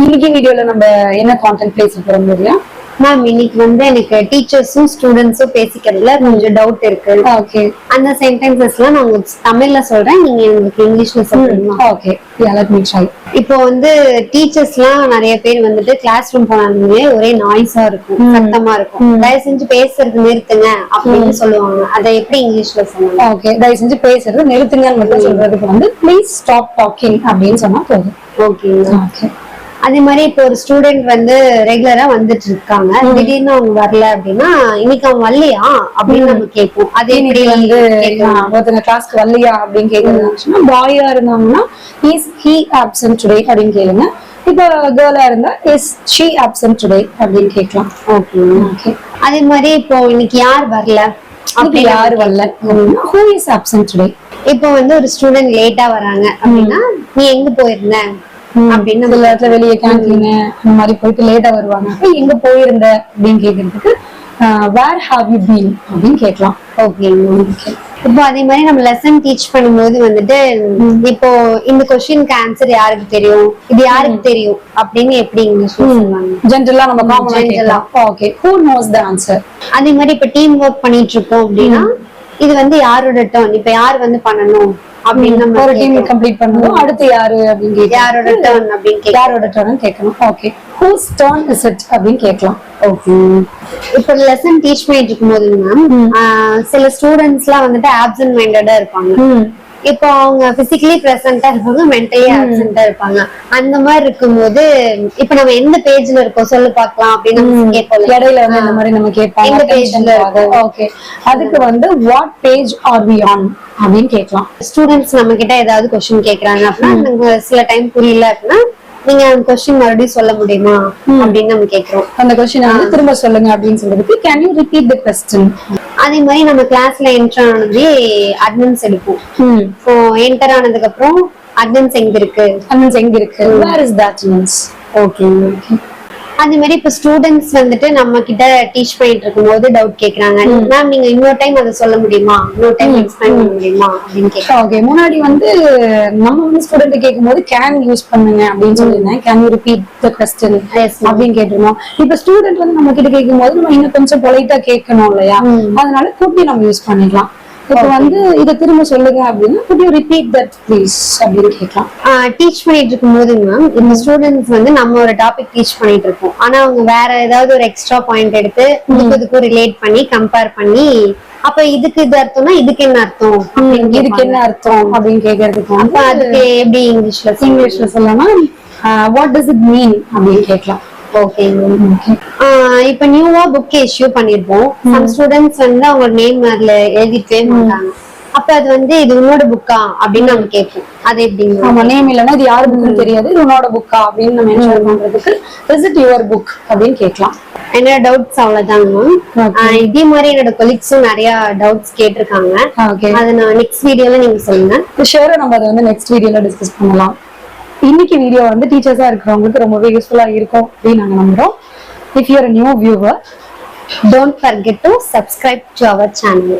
இன்னைக்கு வீடியோல நம்ம என்ன கான்டென்ட் பேச போறோம் இல்லையா மேம்? இன்னைக்கு வந்து எனக்கு டீச்சர்ஸும் ஸ்டூடெண்ட்ஸும் பேசிக்கிறதுல கொஞ்சம் டவுட் இருக்கு. ஓகே, அந்த சென்டென்சஸ்லாம் நான் உங்களுக்கு தமிழ்ல சொல்றேன், நீங்க உங்களுக்கு இங்கிலீஷ்ல சொல்றீங்களா? Okay, let me try. இப்போ வந்து டீச்சர்ஸ்லாம் நிறைய பேர் வந்துட்டு கிளாஸ் ரூம் போனாலுமே ஒரே நாய்ஸா இருக்கும், சத்தமா இருக்கும். தயவு செஞ்சு பேசுறது நிறுத்துங்க அப்படின்னு சொல்லுவாங்க. அதை எப்படி இங்கிலீஷ்ல சொல்லுவாங்க? ஓகே, தயவு செஞ்சு பேசுறது நிறுத்துங்கன்னு மட்டும் சொல்றதுக்கு வந்து ப்ளீஸ் ஸ்டாப் டாக்கிங் அப்படின்னு சொன்னா போதும். ஓகே. ஓகே, அதே மாதிரி இப்போ ஒரு ஸ்டூடெண்ட் வந்து ரெகுலரா வந்துட்டு இருக்காங்க, திடீர்னு அவங்க வரல அப்படின்னா இன்னைக்கு அவங்க வரலையா அப்படின்னு நம்ம கேட்போம். அதே எப்படி வந்து ஒருத்தங்க கிளாஸ்க்கு வரலையா அப்படின்னு கேக்குறது, பாயா இருந்தாங்கன்னா இஸ் ஹி ஆப்சென்ட் டுடே அப்படின்னு கேளுங்க. இப்போ கேர்ளா இருந்தா இஸ் ஷி ஆப்சென்ட் டுடே அப்படின்னு கேட்கலாம். ஓகே. ஓகே, அதே மாதிரி இப்போ இன்னைக்கு யார் வரல, அப்படி யாரு வரல, ஹூ இஸ் ஆப்சென்ட் டுடே. இப்போ வந்து ஒரு ஸ்டூடெண்ட் லேட்டா வராங்க அப்படின்னா நீ எங்க போயிருந்த அப்படின்னு சில இடத்துல வெளியே கேன்டீன் அந்த மாதிரி போயிட்டு லேட்டா வருவாங்க. எங்க போயிருந்த அப்படின்னு கேக்குறதுக்கு வேர் ஹாவ் யூ பீன் அப்படின்னு கேட்கலாம். ஓகே. இப்போ அதே மாதிரி நம்ம லெசன் டீச் பண்ணும்போது வந்துட்டு இப்போ இந்த கொஸ்டினுக்கு ஆன்சர் யாருக்கு தெரியும், இது யாருக்கு தெரியும் அப்படின்னு எப்படி இங்கிலீஷ்ல சொல்லுவாங்க? ஜெனரலா நம்ம காமனா கேட்கலாம். Okay, who knows the answer. அதே மாதிரி இப்ப டீம் ஒர்க் பண்ணிட்டு இருக்கோம் அப்படின்னா இது வந்து யாரோட டர்ன், இப்ப யார் வந்து பண்ணணும் அப்படின்னு நம்ம ஒரு டீம் கம்ப்ளீட் பண்ணனும், அடுத்து யாரு அப்படின்னு கேட்கலாம். யாரோட டர்ன் அப்படின்னு யாரோட டர்ன் கேட்கணும். Okay, whose turn is it அப்படின்னு கேட்கலாம். ஓகே. இப்ப லெசன் டீச் பண்ணிட்டு இருக்கும்போது மேம் சில ஸ்டூடெண்ட்ஸ் எல்லாம் வந்துட்டு ஆப்சென்ட் மைண்டடா இருப்பாங்க. இப்போ அவங்க பிசிக்கலி பிரசன்டா இருப்பாங்க, மென்டலி ஆப்சென்டா இருப்பாங்க. அந்த மாதிரி இருக்கும்போது இப்ப நம்ம எந்த பேஜ்ல இருக்கோம் சொல்லு பாக்கலாம் அப்படின்னு நம்ம கேட்போம். இடையில வந்து இந்த மாதிரி நம்ம கேட்பாங்க, எந்த பேஜ்ல இருக்கோம். ஓகே, அதுக்கு வந்து what page are we on அப்படின்னு கேட்கலாம். ஸ்டூடெண்ட்ஸ் நம்ம கிட்ட ஏதாவது கொஸ்டின் கேக்குறாங்க அப்படின்னா நமக்கு சில டைம் புரியல அப்படின்னா நீங்க அந்த கொஸ்டின் மறுபடியும் சொல்ல முடியுமா அப்படின்னு நம்ம கேக்குறோம். அந்த கொஸ்டின் வந்து திரும்ப சொல்லுங்க அப்படின்னு சொல்றதுக்கு can you repeat the question. அதே மாதிரி நம்ம கிளாஸ்ல என்டர் ஆனதே அட்டெண்டன்ஸ் எடுப்போம். இப்போ என்டர் ஆனதுக்கு அப்புறம் அட்டெண்டன்ஸ் எங்க இருக்கு, where is the attendance. Okay. அதே மாதிரி இப்ப ஸ்டூடெண்ட்ஸ் வந்துட்டு நம்ம கிட்ட டீச் பண்ணிட்டு இருக்கும்போது டவுட் கேக்குறாங்க, மேம் நீங்க இன்னொரு டைம் அதை சொல்ல முடியுமா, இன்னொரு டைம் எக்ஸ்பிளைன் பண்ண முடியுமா அப்படின்னு கேட்கலாம். ஓகே, முன்னாடி வந்து நம்ம வந்து ஸ்டூடெண்ட் கேட்கும்போது கேன் யூஸ் பண்ணுங்க அப்படின்னு சொல்லிருந்தேன், can you repeat the question அப்படின்னு கேட்டிருந்தோம். இப்ப ஸ்டூடெண்ட் வந்து நம்ம கிட்ட கேட்கும்போது நம்ம இன்னும் கொஞ்சம் பொலைட்டா கேட்கணும் இல்லையா, அதனால குட்டி நம்ம யூஸ் பண்ணிக்கலாம். இப்ப வந்து இத திரும்ப சொல்லுங்க அப்படின்னா could you repeat that please அப்படின்னு கேட்கலாம். டீச் பண்ணிட்டு இருக்கும்போது மேம் இந்த ஸ்டூடெண்ட்ஸ் வந்து நம்ம ஒரு டாபிக் டீச் பண்ணிட்டு இருக்கோம், ஆனா அவங்க வேற ஏதாவது ஒரு எக்ஸ்ட்ரா பாயிண்ட் எடுத்து இதுக்கு ரிலேட் பண்ணி கம்பேர் பண்ணி அப்ப இதுக்கு இது அர்த்தம்னா இதுக்கு என்ன அர்த்தம், இதுக்கு என்ன அர்த்தம் அப்படின்னு கேட்கறதுக்கு அப்ப அதுக்கு எப்படி இங்கிலீஷ்ல சொல்லலாம், what does it mean அப்படின்னு கேட்கலாம். ஓகே. இப்ப நியூவா புக் இஷ்யூ பண்ணிருப்போம். சம் ஸ்டூடெண்ட்ஸ் வந்து அவங்க நேம் அதுல எழுதிட்டே மாட்டாங்க. அப்ப அது வந்து இது உன்னோட புக்கா அப்படின்னு நம்ம கேட்போம். அது எப்படிங்க? ஆமா, நேம் இல்லைன்னா இது யாரு புக்னு தெரியாது, இது உன்னோட புக்கா அப்படின்னு நம்ம மென்ஷன் பண்றதுக்கு இஸ் இட் யுவர் புக் அப்படின்னு கேட்கலாம். என்னோட டவுட்ஸ் அவ்வளவுதாங்க. இதே மாதிரி என்னோட கொலீக்ஸும் நிறைய டவுட்ஸ் கேட்டிருக்காங்க. அது நான் நெக்ஸ்ட் வீடியோல நீங்க சொல்லுங்க. ஷூரா நம்ம அதை வந்து நெக்ஸ்ட் வீடியோல டிஸ்கஸ் பண்ணலாம். இன்னைக்கு வீடியோ வந்து டீச்சர்ஸா இருக்கிறவங்களுக்கு ரொம்பவே யூஸ்ஃபுல்லா இருக்கும் அப்படின்னு நாங்க நம்புறோம். If you are a new viewer, don't forget to subscribe to our channel.